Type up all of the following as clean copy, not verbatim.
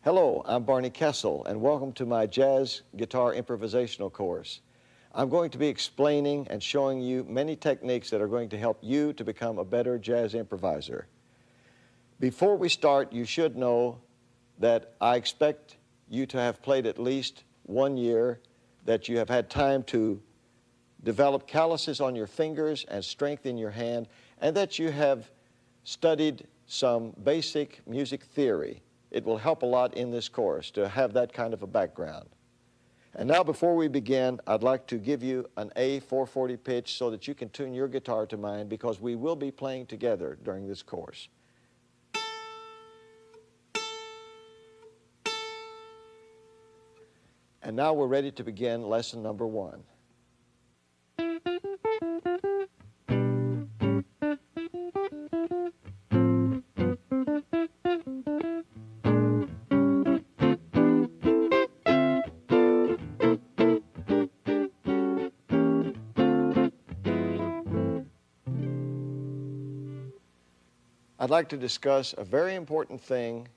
Hello, I'm Barney Kessel, and welcome to my jazz guitar improvisational course. I'm going to be explaining and showing you many techniques that are going to help you to become a better jazz improviser. Before we start, you should know that I expect you to have played at least 1 year, that you have had time to develop calluses on your fingers and strength in your hand, and that you have studied some basic music theory. It will help a lot in this course to have that kind of a background. And now, before we begin, I'd like to give you an A440 pitch so that you can tune your guitar to mine, because we will be playing together during this course. And now we're ready to begin lesson number 1. I'd like to discuss a very important thing,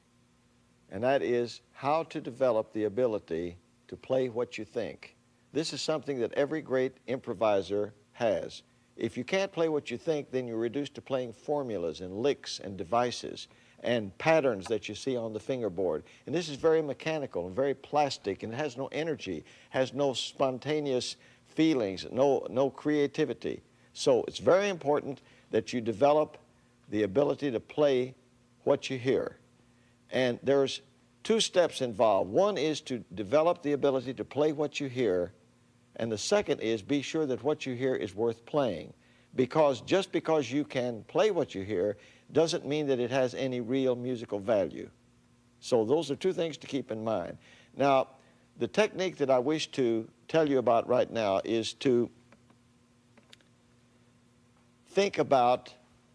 and that is how to develop the ability to play what you think. This is something that every great improviser has. If you can't play what you think, then you're reduced to playing formulas and licks and devices and patterns that you see on the fingerboard. And this is very mechanical and very plastic, and it has no energy, has no spontaneous feelings, no creativity. So it's very important that you develop the ability to play what you hear. And there's 2 steps involved. One is to develop the ability to play what you hear, and the second is be sure that what you hear is worth playing. Because just because you can play what you hear doesn't mean that it has any real musical value. So those are 2 things to keep in mind. Now, the technique that I wish to tell you about right now is to think about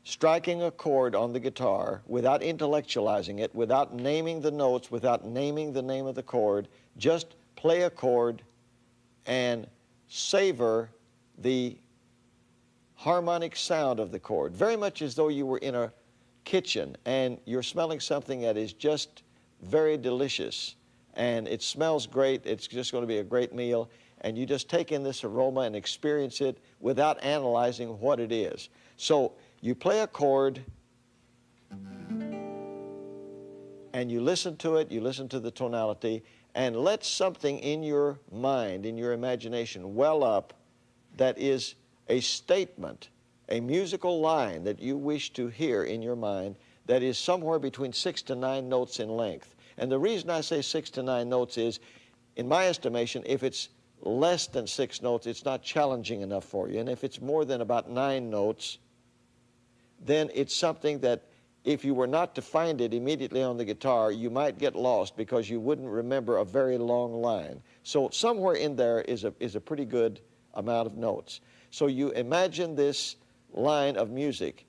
striking a chord on the guitar without intellectualizing it, without naming the notes, without naming the name of the chord. Just play a chord and savor the harmonic sound of the chord, very much as though you were in a kitchen and you're smelling something that is just very delicious, and it smells great. It's just going to be a great meal, and you just take in this aroma and experience it without analyzing what it is. So you play a chord and you listen to it, you listen to the tonality, and let something in your mind, in your imagination, well up that is a statement, a musical line that you wish to hear in your mind that is somewhere between 6 to 9 notes in length. And the reason I say 6 to 9 notes is, in my estimation, if it's less than 6 notes, it's not challenging enough for you. And if it's more than about 9 notes, then it's something that if you were not to find it immediately on the guitar, you might get lost because you wouldn't remember a very long line. So somewhere in there is a pretty good amount of notes. So you imagine this line of music.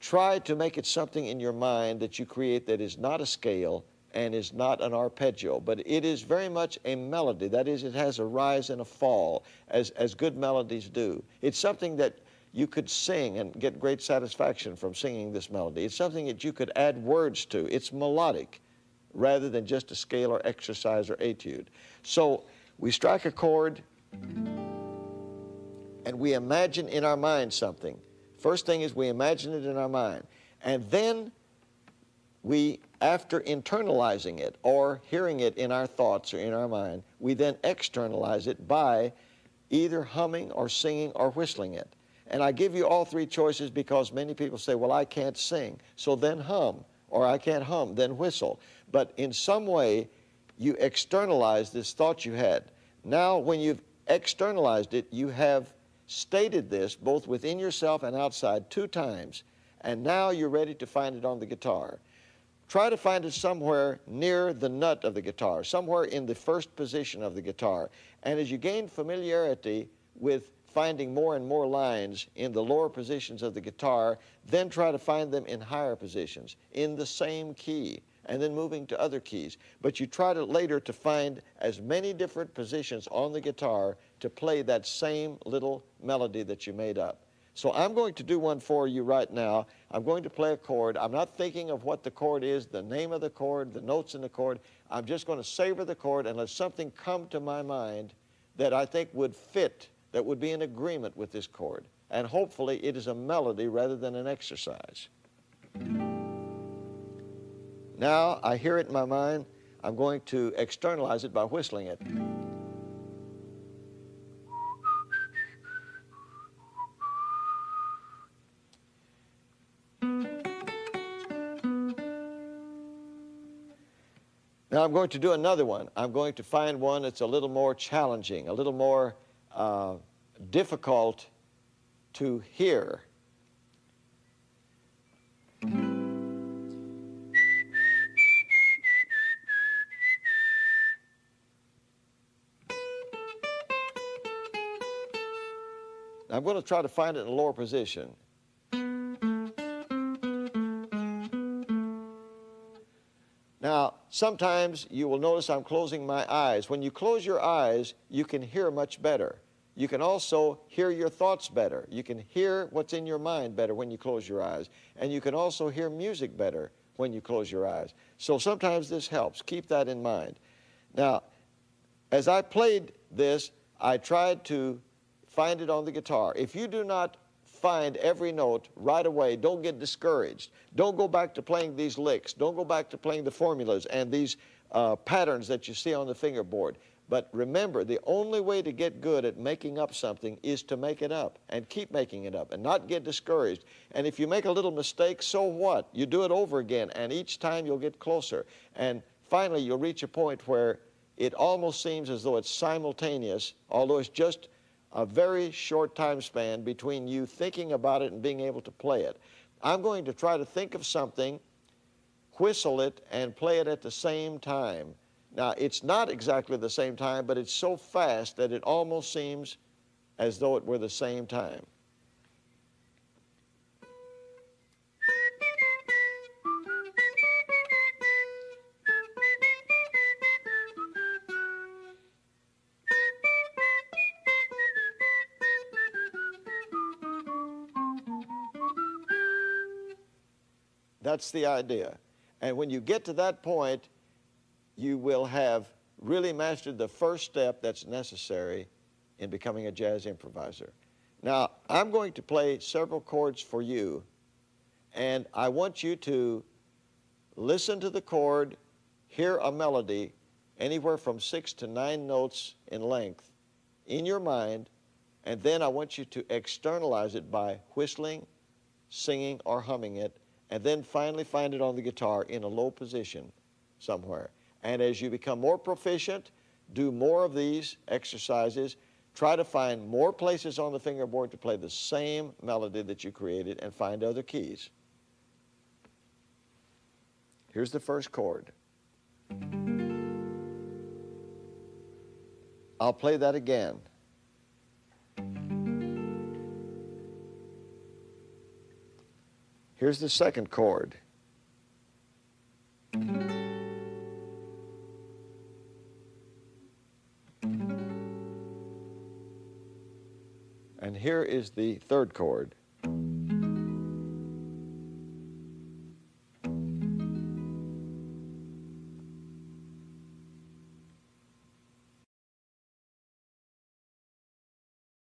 Try to make it something in your mind that you create that is not a scale and is not an arpeggio, but it is very much a melody. That is, it has a rise and a fall, as good melodies do. It's something that you could sing and get great satisfaction from singing this melody. It's something that you could add words to. It's melodic rather than just a scale or exercise or etude. So we strike a chord and we imagine in our mind something. First thing is we imagine it in our mind. And then we, after internalizing it or hearing it in our thoughts or in our mind, we then externalize it by either humming or singing or whistling it. And I give you all 3 choices because many people say, well, I can't sing, so then hum, or I can't hum, then whistle. But in some way, you externalize this thought you had. Now, when you've externalized it, you have stated this both within yourself and outside 2 times, and now you're ready to find it on the guitar. Try to find it somewhere near the nut of the guitar, somewhere in the first position of the guitar. And as you gain familiarity with finding more and more lines in the lower positions of the guitar, then try to find them in higher positions, in the same key, and then moving to other keys. But you try to later to find as many different positions on the guitar to play that same little melody that you made up. So I'm going to do one for you right now. I'm going to play a chord. I'm not thinking of what the chord is, the name of the chord, the notes in the chord. I'm just going to savor the chord and let something come to my mind that I think would fit, that would be in agreement with this chord. And hopefully it is a melody rather than an exercise. Now I hear it in my mind. I'm going to externalize it by whistling it. Now I'm going to do another one. I'm going to find one that's a little more challenging, a little more difficult to hear. I'm going to try to find it in a lower position. Now, sometimes you will notice I'm closing my eyes. When you close your eyes, you can hear much better. You can also hear your thoughts better. You can hear what's in your mind better when you close your eyes. And you can also hear music better when you close your eyes. So sometimes this helps. Keep that in mind. Now, as I played this, I tried to find it on the guitar. If you do not find every note right away, don't get discouraged. Don't go back to playing these licks. Don't go back to playing the formulas and these patterns that you see on the fingerboard. But remember, the only way to get good at making up something is to make it up and keep making it up and not get discouraged. And if you make a little mistake, so what? You do it over again, and each time you'll get closer. And finally, you'll reach a point where it almost seems as though it's simultaneous, although it's just a very short time span between you thinking about it and being able to play it. I'm going to try to think of something, whistle it, and play it at the same time. Now, it's not exactly the same time, but it's so fast that it almost seems as though it were the same time. That's the idea. And when you get to that point, you will have really mastered the first step that's necessary in becoming a jazz improviser. Now, I'm going to play several chords for you, and I want you to listen to the chord, hear a melody, anywhere from 6 to 9 notes in length, in your mind, and then I want you to externalize it by whistling, singing, or humming it, and then finally find it on the guitar in a low position somewhere. And as you become more proficient, do more of these exercises. Try to find more places on the fingerboard to play the same melody that you created and find other keys. Here's the first chord. I'll play that again. Here's the second chord. And here is the third chord.